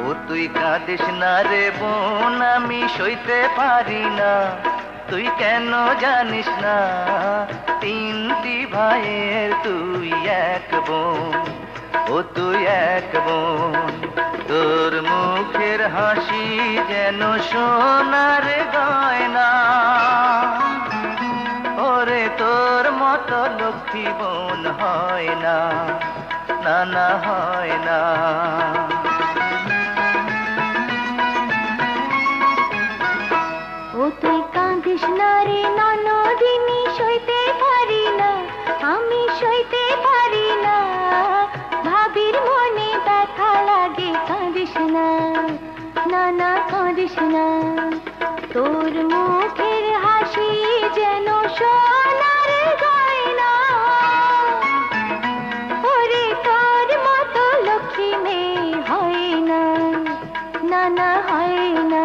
ও তুই কাঁদিস না রে বোন, আমি সইতে পারি না। তুই কেন জানিস না, তিনটি ভাইয়ের তুই এক বোন। ও তুই এক বোন, তোর মুখের হাসি যেন সোনার গয়না। ওরে তোর মতো লক্ষ্মী বোন হয় না, না না হয় না। ও তুই কাঁদিস না রে ননদিনী, সইতে পারি না, আমি সইতে পারি না। ভাবির মনে ব্যথা লাগে, কাঁদিস না, না না কাঁদিস না। তোর মুখের হাসি যেন সোনার গয়না। ওরে তোর মতো লক্ষ্মী মেয়ে হয় না, না না হয় না।